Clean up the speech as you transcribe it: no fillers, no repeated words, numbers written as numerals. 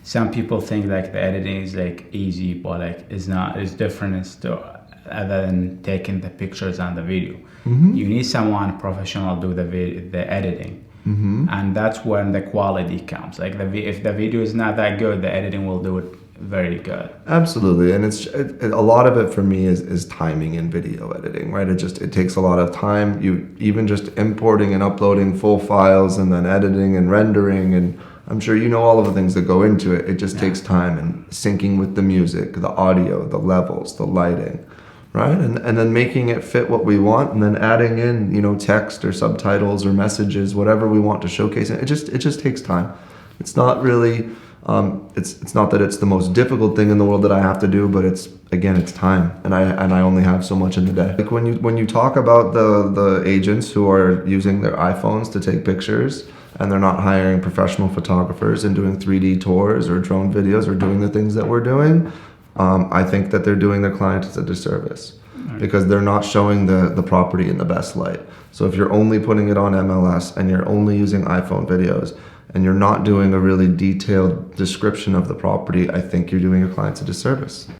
some people think like the editing is like easy, but like it's not. It's different. It's still other than taking the pictures and the video. You need someone professional do the editing, and that's when the quality comes. Like if the video is not that good, the editing will do it very good. Absolutely, and a lot of it for me is timing in video editing, right? It takes a lot of time. You even just importing and uploading full files and then editing and rendering, and I'm sure you know all of the things that go into it. It just takes time and syncing with the music, the audio, the levels, the lighting, right? And then making it fit what we want, and then adding in, text or subtitles or messages, whatever we want to showcase. It just takes time. It's not really, it's not that it's the most difficult thing in the world that I have to do, but it's time, and I only have so much in the day. Like when you talk about the agents who are using their iPhones to take pictures, and they're not hiring professional photographers and doing 3D tours or drone videos or doing the things that we're doing, I think that they're doing their clients a disservice, because they're not showing the property in the best light. So if you're only putting it on MLS and you're only using iPhone videos and you're not doing a really detailed description of the property, I think you're doing your clients a disservice.